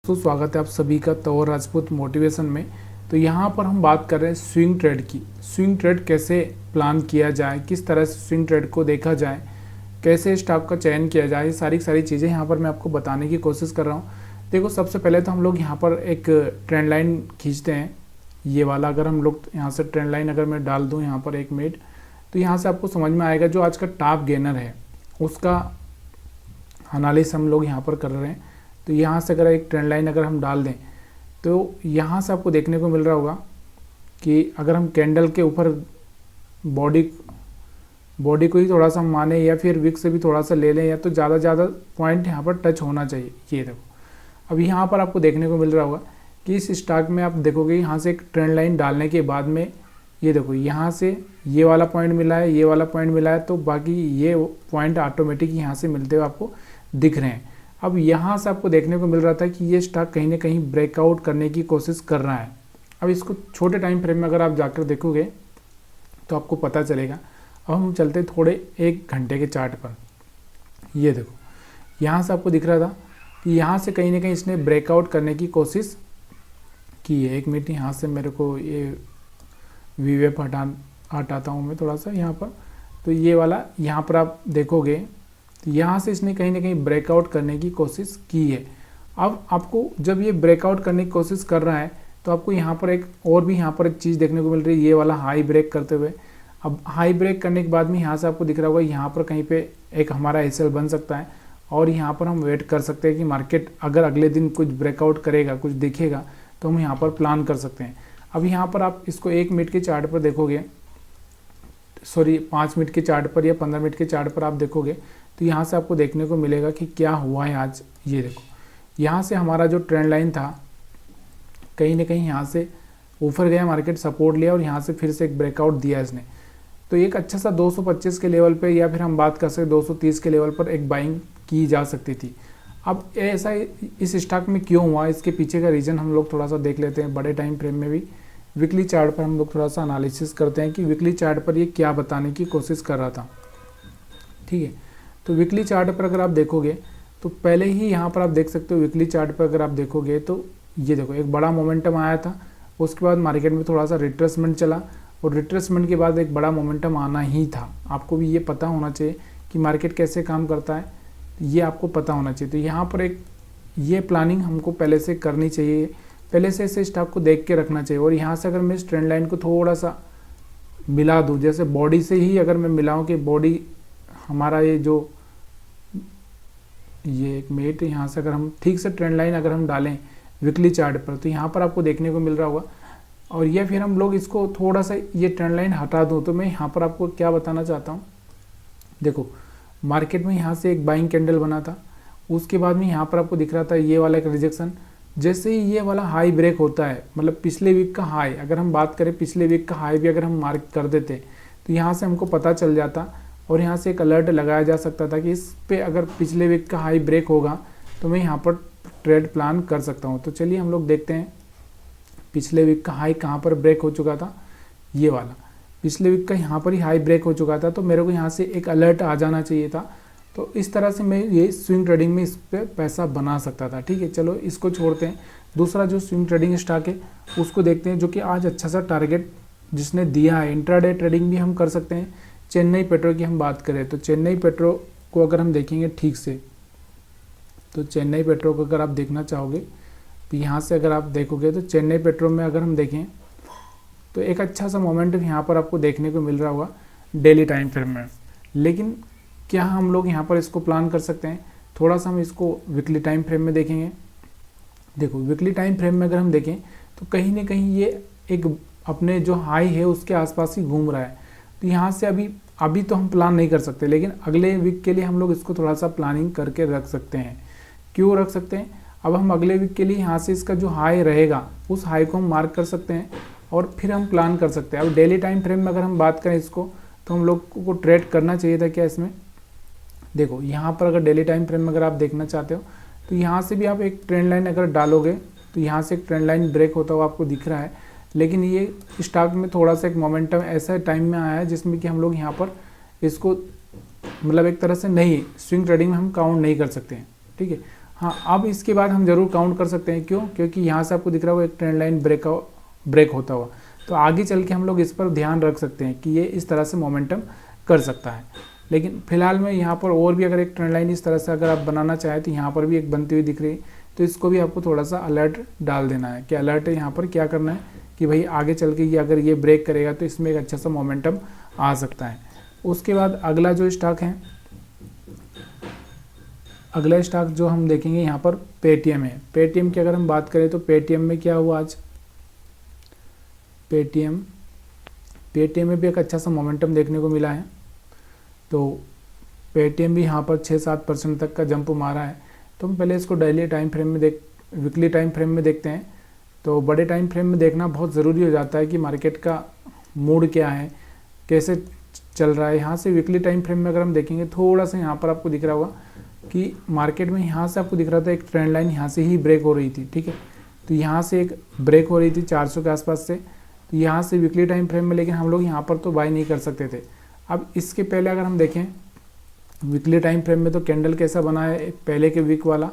तो स्वागत है आप सभी का तौर राजपूत मोटिवेशन में। तो यहाँ पर हम बात कर रहे हैं स्विंग ट्रेड की। स्विंग ट्रेड कैसे प्लान किया जाए, किस तरह से स्विंग ट्रेड को देखा जाए, कैसे स्टॉक का चयन किया जाए, ये सारी चीज़ें यहाँ पर मैं आपको बताने की कोशिश कर रहा हूँ। देखो, सबसे पहले तो हम लोग यहाँ पर एक ट्रेंड लाइन खींचते हैं, ये वाला। अगर हम लोग यहाँ से ट्रेंड लाइन अगर मैं डाल दूँ यहाँ पर 1 मिनट, तो यहाँ से आपको समझ में आएगा जो आज का टॉप गेनर है उसका एनालिसिस हम लोग यहाँ पर कर रहे हैं। तो यहाँ से अगर एक ट्रेंड लाइन अगर हम डाल दें तो यहाँ से आपको देखने को मिल रहा होगा कि अगर हम कैंडल के ऊपर बॉडी को ही थोड़ा सा माने या फिर विक से भी थोड़ा सा ले लें, या तो ज़्यादा पॉइंट यहाँ पर टच होना चाहिए। ये देखो, अब यहाँ पर आपको देखने को मिल रहा होगा कि इस स्टॉक में आप देखोगे यहाँ से एक ट्रेंड लाइन डालने के बाद में ये देखो यहाँ से ये वाला पॉइंट मिला है, ये वाला पॉइंट मिला है, तो बाकी ये पॉइंट ऑटोमेटिक यहाँ से मिलते हुए आपको दिख रहे हैं। अब यहाँ से आपको देखने को मिल रहा था कि ये स्टॉक कहीं ना कहीं ब्रेकआउट करने की कोशिश कर रहा है। अब इसको छोटे टाइम फ्रेम में अगर आप जाकर देखोगे तो आपको पता चलेगा। अब हम चलते थोड़े 1 घंटे के चार्ट पर। ये देखो, यहाँ से आपको दिख रहा था कि यहाँ से कहीं ना कहीं इसने ब्रेकआउट करने की कोशिश की है। 1 मिनट, यहाँ से मेरे को ये वीवेप हटाता हूँ मैं थोड़ा सा यहाँ पर। तो ये वाला यहाँ पर आप देखोगे तो यहाँ से इसने कहीं ना कहीं ब्रेकआउट करने की कोशिश की है। अब आपको जब ये ब्रेकआउट करने की कोशिश कर रहा है तो आपको यहाँ पर एक चीज़ देखने को मिल रही है, ये वाला हाई ब्रेक करते हुए। अब हाई ब्रेक करने के बाद में यहाँ से आपको दिख रहा होगा यहाँ पर कहीं पे एक हमारा एसएल बन सकता है, और यहाँ पर हम वेट कर सकते हैं कि मार्केट अगर अगले दिन कुछ ब्रेकआउट करेगा, कुछ दिखेगा, तो हम यहाँ पर प्लान कर सकते हैं। अब यहाँ पर आप इसको 1 मिनट के चार्ट पर देखोगे, सॉरी 5 मिनट के चार्ट पर या 15 मिनट के चार्ट पर आप देखोगे तो यहाँ से आपको देखने को मिलेगा कि क्या हुआ है आज। ये देखो, यहाँ से हमारा जो ट्रेंड लाइन था कहीं ना कहीं यहाँ से ऊपर गया, मार्केट सपोर्ट लिया और यहाँ से फिर से एक ब्रेकआउट दिया इसने। तो एक अच्छा सा 225 के लेवल पे, या फिर हम बात कर सकते 230 के लेवल पर एक बाइंग की जा सकती थी। अब ऐसा इस स्टॉक में क्यों हुआ, इसके पीछे का रीज़न हम लोग थोड़ा सा देख लेते हैं। बड़े टाइम फ्रेम में भी वीकली चार्ट पर हम लोग थोड़ा सा एनालिसिस करते हैं कि वीकली चार्ट पर ये क्या बताने की कोशिश कर रहा था। ठीक है, तो वीकली चार्ट पर अगर आप देखोगे तो पहले ही यहाँ पर आप देख सकते हो, वीकली चार्ट पर अगर आप देखोगे तो ये देखो एक बड़ा मोमेंटम आया था, उसके बाद मार्केट में थोड़ा सा रिट्रेसमेंट चला, और रिट्रेसमेंट के बाद एक बड़ा मोमेंटम आना ही था। आपको भी ये पता होना चाहिए कि मार्केट कैसे काम करता है, ये आपको पता होना चाहिए। तो यहाँ पर एक ये प्लानिंग हमको पहले से करनी चाहिए, पहले से इसे स्टॉक को देख के रखना चाहिए। और यहाँ से अगर मैं इस ट्रेंड लाइन को थोड़ा सा मिला दूँ, जैसे बॉडी से ही अगर मैं मिलाऊँ कि बॉडी हमारा ये 1 मिनट, यहाँ से अगर हम ठीक से ट्रेंड लाइन अगर हम डालें वीकली चार्ट पर तो यहाँ पर आपको देखने को मिल रहा होगा। और ये फिर हम लोग इसको थोड़ा सा ये ट्रेंड लाइन हटा दूँ तो मैं यहाँ पर आपको क्या बताना चाहता हूँ। देखो, मार्केट में यहाँ से एक बाइंग कैंडल बना था, उसके बाद में यहाँ पर आपको दिख रहा था ये वाला एक रिजेक्शन। जैसे ही ये वाला हाई ब्रेक होता है, मतलब पिछले वीक का हाई, अगर हम बात करें पिछले वीक का हाई भी अगर हम मार्क कर देते तो यहाँ से हमको पता चल जाता, और यहाँ से एक अलर्ट लगाया जा सकता था कि इस पे अगर पिछले वीक का हाई ब्रेक होगा तो मैं यहाँ पर ट्रेड प्लान कर सकता हूँ। तो चलिए हम लोग देखते हैं पिछले वीक का हाई कहाँ पर ब्रेक हो चुका था। ये वाला पिछले वीक का यहाँ पर ही हाई ब्रेक हो चुका था, तो मेरे को यहाँ से एक अलर्ट आ जाना चाहिए था। तो इस तरह से मैं ये स्विंग ट्रेडिंग में इस पर पैसा बना सकता था। ठीक है, चलो इसको छोड़ते हैं। दूसरा जो स्विंग ट्रेडिंग स्टॉक है उसको देखते हैं, जो कि आज अच्छा सा टारगेट जिसने दिया है। इंट्राडे ट्रेडिंग भी हम कर सकते हैं। चेन्नई पेट्रो की हम बात करें तो चेन्नई पेट्रो को अगर हम देखेंगे ठीक से, तो चेन्नई पेट्रो को अगर आप देखना चाहोगे तो यहाँ से अगर आप देखोगे तो चेन्नई पेट्रो में अगर हम देखें तो एक अच्छा सा मोमेंटम यहाँ पर आपको देखने को मिल रहा होगा डेली टाइम फ्रेम में। लेकिन क्या हम लोग यहाँ पर इसको प्लान कर सकते हैं? थोड़ा सा हम इसको वीकली टाइम फ्रेम में देखेंगे। देखो, वीकली टाइम फ्रेम में अगर हम देखें तो कहीं ना कहीं ये एक अपने जो हाई है उसके आसपास ही घूम रहा है। तो यहाँ से अभी तो हम प्लान नहीं कर सकते, लेकिन अगले वीक के लिए हम लोग इसको थोड़ा सा प्लानिंग करके रख सकते हैं। क्यों रख सकते हैं? अब हम अगले वीक के लिए यहाँ से इसका जो हाई रहेगा उस हाई को हम मार्क कर सकते हैं और फिर हम प्लान कर सकते हैं। अब डेली टाइम फ्रेम में अगर हम बात करें इसको, तो हम लोग को ट्रेड करना चाहिए था क्या इसमें? देखो, यहाँ पर अगर डेली टाइम फ्रेम में अगर आप देखना चाहते हो तो यहाँ से भी आप एक ट्रेंड लाइन अगर डालोगे तो यहाँ से एक ट्रेंड लाइन ब्रेक होता हुआ आपको दिख रहा है। लेकिन ये स्टॉक में थोड़ा सा एक मोमेंटम ऐसा टाइम में आया है जिसमें कि हम लोग यहाँ पर इसको मतलब एक तरह से नहीं, स्विंग ट्रेडिंग में हम काउंट नहीं कर सकते हैं। ठीक है, हाँ, अब इसके बाद हम जरूर काउंट कर सकते हैं, क्यों? क्योंकि यहाँ से आपको दिख रहा होगा एक ट्रेंड लाइन ब्रेक होता हुआ, तो आगे चल के हम लोग इस पर ध्यान रख सकते हैं कि ये इस तरह से मोमेंटम कर सकता है। लेकिन फिलहाल में यहाँ पर और भी अगर एक ट्रेंड लाइन इस तरह से अगर आप बनाना चाहें तो यहाँ पर भी एक बनती हुई दिख रही है, तो इसको भी आपको थोड़ा सा अलर्ट डाल देना है कि अलर्ट है यहाँ पर क्या करना है कि भाई आगे चल के ये अगर ये ब्रेक करेगा तो इसमें एक अच्छा सा मोमेंटम आ सकता है। उसके बाद अगला जो स्टॉक है, अगला स्टॉक जो हम देखेंगे यहाँ पर पेटीएम है। पेटीएम की अगर हम बात करें तो पेटीएम में क्या हुआ आज, पेटीएम में भी एक अच्छा सा मोमेंटम देखने को मिला है। तो पेटीएम भी यहाँ पर 6-7% तक का जंप मारा है। तो हम पहले इसको डेली टाइम फ्रेम में वीकली टाइम फ्रेम में देखते हैं। तो बड़े टाइम फ्रेम में देखना बहुत ज़रूरी हो जाता है कि मार्केट का मूड क्या है, कैसे चल रहा है। यहाँ से वीकली टाइम फ्रेम में अगर हम देखेंगे, थोड़ा सा यहाँ पर आपको दिख रहा होगा कि मार्केट में यहाँ से आपको दिख रहा था एक ट्रेंड लाइन यहाँ से ही ब्रेक हो रही थी, ठीक है। तो यहाँ से एक ब्रेक हो रही थी 400 के आसपास से, तो यहाँ से वीकली टाइम फ्रेम में, लेकिन हम लोग यहाँ पर तो बाय नहीं कर सकते थे। अब इसके पहले अगर हम देखें वीकली टाइम फ्रेम में, तो कैंडल कैसा बना है पहले के वीक वाला,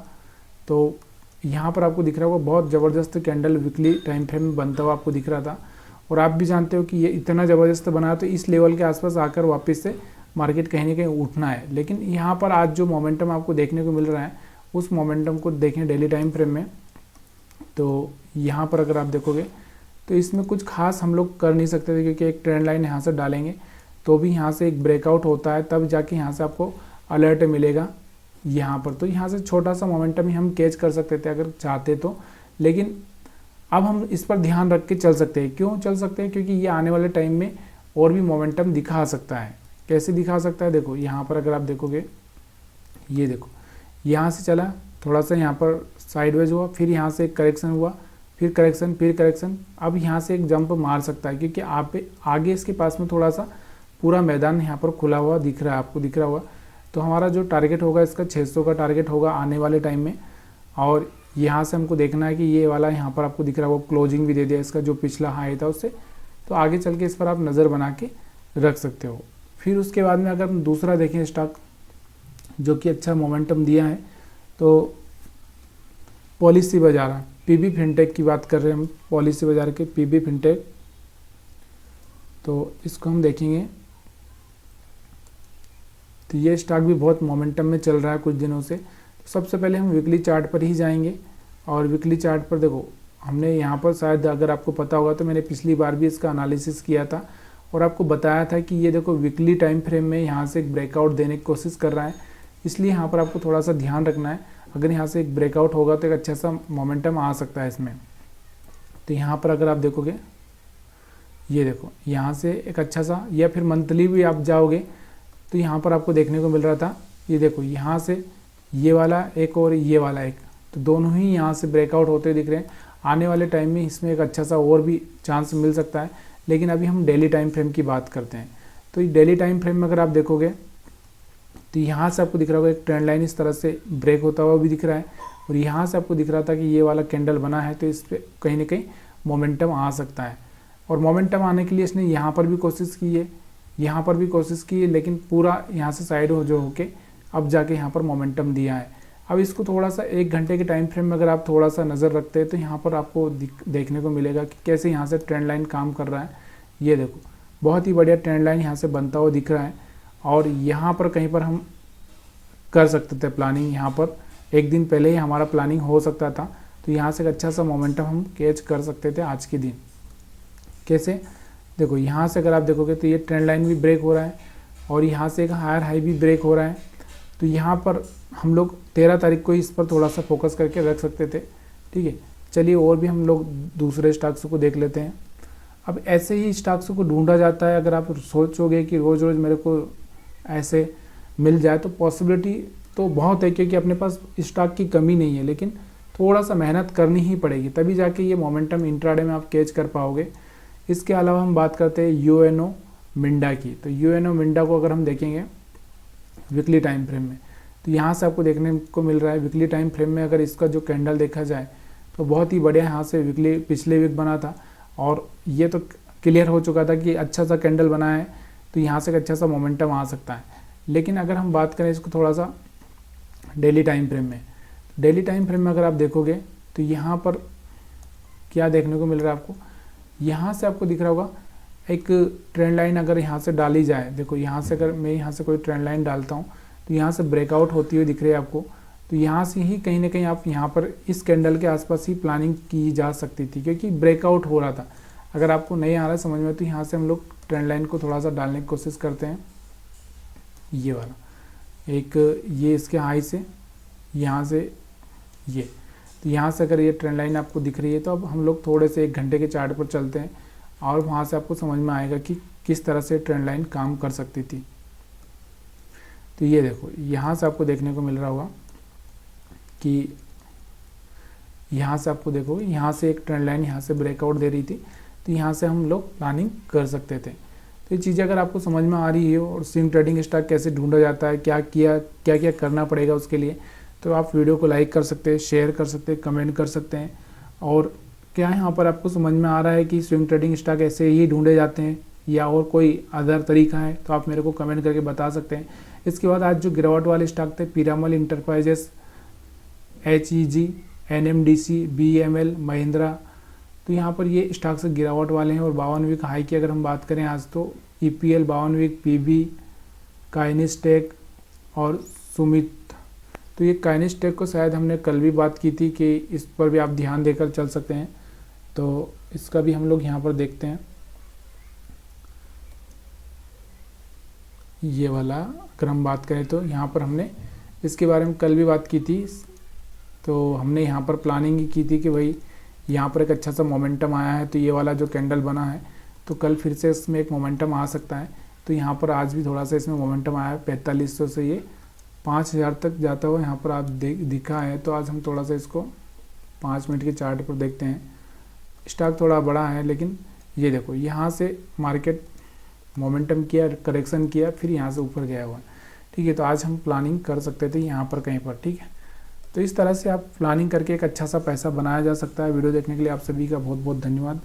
तो यहाँ पर आपको दिख रहा होगा बहुत ज़बरदस्त कैंडल वीकली टाइम फ्रेम में बनता हुआ आपको दिख रहा था। और आप भी जानते हो कि ये इतना ज़बरदस्त बना है तो इस लेवल के आसपास आकर वापस से मार्केट कहीं ना कहीं उठना है। लेकिन यहाँ पर आज जो मोमेंटम आपको देखने को मिल रहा है, उस मोमेंटम को देखें डेली टाइम फ्रेम में, तो यहाँ पर अगर आप देखोगे तो इसमें कुछ खास हम लोग कर नहीं सकते थे, क्योंकि एक ट्रेंड लाइन यहाँ से डालेंगे तो भी यहाँ से एक ब्रेकआउट होता है, तब जाके यहाँ से आपको अलर्ट मिलेगा यहाँ पर। तो यहाँ से छोटा सा मोमेंटम ही हम कैच कर सकते थे अगर चाहते तो, लेकिन अब हम इस पर ध्यान रख के चल सकते हैं। क्यों चल सकते हैं? क्योंकि ये आने वाले टाइम में और भी मोमेंटम दिखा सकता है। कैसे दिखा सकता है? देखो यहाँ पर अगर आप देखोगे, ये देखो यहाँ से चला थोड़ा सा, यहाँ पर साइडवेज हुआ, फिर यहाँ से एक करेक्शन हुआ, फिर करेक्शन, फिर करेक्शन। अब यहाँ से एक जंप मार सकता है, क्योंकि आप आगे इसके पास में थोड़ा सा पूरा मैदान यहाँ पर खुला हुआ दिख रहा है, आपको दिख रहा होगा। तो हमारा जो टारगेट होगा इसका 600 का टारगेट होगा आने वाले टाइम में। और यहाँ से हमको देखना है कि ये वाला यहाँ पर आपको दिख रहा होगा क्लोजिंग भी दे दिया इसका, जो पिछला हाई था उससे। तो आगे चल के इस पर आप नज़र बना के रख सकते हो। फिर उसके बाद में अगर हम दूसरा देखें स्टॉक जो कि अच्छा मोमेंटम दिया है, तो पॉलिसी बाजार, पीबी फिनटेक की बात कर रहे हैं हम, पॉलिसी बाजार के पीबी फिनटेक। तो इसको हम देखेंगे तो ये स्टॉक भी बहुत मोमेंटम में चल रहा है कुछ दिनों से। तो सबसे पहले हम वीकली चार्ट पर ही जाएंगे, और वीकली चार्ट पर देखो हमने यहाँ पर शायद अगर आपको पता होगा तो मैंने पिछली बार भी इसका एनालिसिस किया था और आपको बताया था कि ये देखो वीकली टाइम फ्रेम में यहाँ से एक ब्रेकआउट देने की कोशिश कर रहा है, इसलिए यहाँ पर आपको थोड़ा सा ध्यान रखना है। अगर यहाँ से एक ब्रेकआउट होगा तो एक अच्छा सा मोमेंटम आ सकता है इसमें। तो यहाँ पर अगर आप देखोगे, ये देखो यहाँ से एक अच्छा सा, या फिर मंथली भी आप जाओगे तो यहाँ पर आपको देखने को मिल रहा था, ये देखो यहाँ से ये वाला एक और ये वाला एक, तो दोनों ही यहाँ से ब्रेकआउट होते दिख रहे हैं। आने वाले टाइम में इसमें एक अच्छा सा और भी चांस मिल सकता है, लेकिन अभी हम डेली टाइम फ्रेम की बात करते हैं। तो डेली टाइम फ्रेम में अगर आप देखोगे तो यहाँ से आपको दिख रहा होगा एक ट्रेंड लाइन इस तरह से ब्रेक होता हुआ भी दिख रहा है, और यहाँ से आपको दिख रहा था कि ये वाला कैंडल बना है, तो इस पर कहीं ना कहीं मोमेंटम आ सकता है। और मोमेंटम आने के लिए इसने यहाँ पर भी कोशिश की है, यहाँ पर भी कोशिश की है, लेकिन पूरा यहाँ से साइड हो जो होके अब जाके यहाँ पर मोमेंटम दिया है। अब इसको थोड़ा सा 1 घंटे के टाइम फ्रेम में अगर आप थोड़ा सा नज़र रखते हैं तो यहाँ पर आपको देखने को मिलेगा कि कैसे यहाँ से ट्रेंड लाइन काम कर रहा है। ये देखो बहुत ही बढ़िया ट्रेंड लाइन यहाँ से बनता हुआ दिख रहा है, और यहाँ पर कहीं पर हम कर सकते थे प्लानिंग। यहाँ पर एक दिन पहले ही हमारा प्लानिंग हो सकता था, तो यहाँ से एक अच्छा सा मोमेंटम हम कैच कर सकते थे आज के दिन। कैसे? देखो यहाँ से अगर आप देखोगे तो ये ट्रेंड लाइन भी ब्रेक हो रहा है, और यहाँ से एक हायर हाई भी ब्रेक हो रहा है। तो यहाँ पर हम लोग 13 तारीख को इस पर थोड़ा सा फोकस करके रख सकते थे, ठीक है। चलिए और भी हम लोग दूसरे स्टॉक्स को देख लेते हैं। अब ऐसे ही स्टॉक्स को ढूंढा जाता है। अगर आप सोचोगे कि रोज़ रोज़ मेरे को ऐसे मिल जाए, तो पॉसिबिलिटी तो बहुत है, क्योंकि अपने पास स्टॉक की कमी नहीं है, लेकिन थोड़ा सा मेहनत करनी ही पड़ेगी, तभी जाके ये मोमेंटम इंट्राडे में आप कैच कर पाओगे। इसके अलावा हम बात करते हैं यूएनओ मिंडा की। तो यूएनओ मिंडा को अगर हम देखेंगे वीकली टाइम फ्रेम में, तो यहाँ से आपको देखने को मिल रहा है वीकली टाइम फ्रेम में अगर इसका जो कैंडल देखा जाए तो बहुत ही बढ़िया यहाँ से वीकली पिछले वीक बना था, और ये तो क्लियर हो चुका था कि अच्छा सा कैंडल बना है, तो यहाँ से एक अच्छा सा मोमेंटम आ सकता है। लेकिन अगर हम बात करें इसको थोड़ा सा डेली टाइम फ्रेम में, डेली टाइम फ्रेम में अगर आप देखोगे तो यहाँ पर क्या देखने को मिल रहा है आपको, यहाँ से आपको दिख रहा होगा एक ट्रेंड लाइन अगर यहाँ से डाली जाए, देखो यहाँ से अगर मैं यहाँ से कोई ट्रेंड लाइन डालता हूँ तो यहाँ से ब्रेकआउट होती हुई दिख रही है आपको। तो यहाँ से ही कहीं ना कहीं आप यहाँ पर इस कैंडल के आसपास ही प्लानिंग की जा सकती थी, क्योंकि ब्रेकआउट हो रहा था। अगर आपको नहीं आ रहा है समझ में तो यहाँ से हम लोग ट्रेंड लाइन को थोड़ा सा डालने की कोशिश करते हैं। ये वाला एक ये इसके हाई से यहाँ से ये, तो यहाँ से अगर ये ट्रेंड लाइन आपको दिख रही है तो अब हम लोग थोड़े से 1 घंटे के चार्ट पर चलते हैं और वहाँ से आपको समझ में आएगा कि किस तरह से ट्रेंड लाइन काम कर सकती थी। तो ये देखो यहाँ से आपको देखने को मिल रहा होगा कि यहाँ से आपको देखो यहाँ से एक ट्रेंड लाइन यहाँ से ब्रेकआउट दे रही थी, तो यहाँ से हम लोग प्लानिंग कर सकते थे। तो ये चीज़ें अगर आपको समझ में आ रही है और स्विंग ट्रेडिंग स्टॉक कैसे ढूंढा जाता है, क्या क्या करना पड़ेगा उसके लिए, तो आप वीडियो को लाइक कर सकते हैं, शेयर कर सकते हैं, कमेंट कर सकते हैं। और क्या यहाँ पर आपको समझ में आ रहा है कि स्विंग ट्रेडिंग स्टॉक ऐसे ही ढूंढे जाते हैं या और कोई अदर तरीका है, तो आप मेरे को कमेंट करके बता सकते हैं। इसके बाद आज जो गिरावट वाले स्टॉक थे, Piramal enterprises, HEG, NMDC, BML, Mahindra, तो यहाँ पर ये स्टॉक से गिरावट वाले हैं। और 52 वीक हाई की अगर हम बात करें आज तो EPL 52 वीक, PB, काइनिस्टेक और सुमित। तो ये काइनिस्टेक को शायद हमने कल भी बात की थी कि इस पर भी आप ध्यान देकर चल सकते हैं, तो इसका भी हम लोग यहाँ पर देखते हैं। ये वाला अगर हम बात करें तो यहाँ पर हमने इसके बारे में कल भी बात की थी, तो हमने यहाँ पर प्लानिंग ही की थी कि भाई यहाँ पर एक अच्छा सा मोमेंटम आया है, तो ये वाला जो कैंडल बना है तो कल फिर से इसमें एक मोमेंटम आ सकता है। तो यहाँ पर आज भी थोड़ा सा इसमें मोमेंटम आया है, 4500 से ये 5000 तक जाता हुआ यहाँ पर आप दिखा है। तो आज हम थोड़ा सा इसको 5 मिनट के चार्ट पर देखते हैं। स्टॉक थोड़ा बड़ा है, लेकिन ये देखो यहाँ से मार्केट मोमेंटम किया, करेक्शन किया, फिर यहाँ से ऊपर गया हुआ, ठीक है। तो आज हम प्लानिंग कर सकते थे यहाँ पर कहीं पर, ठीक है। तो इस तरह से आप प्लानिंग करके एक अच्छा सा पैसा बनाया जा सकता है। वीडियो देखने के लिए आप सभी का बहुत बहुत धन्यवाद।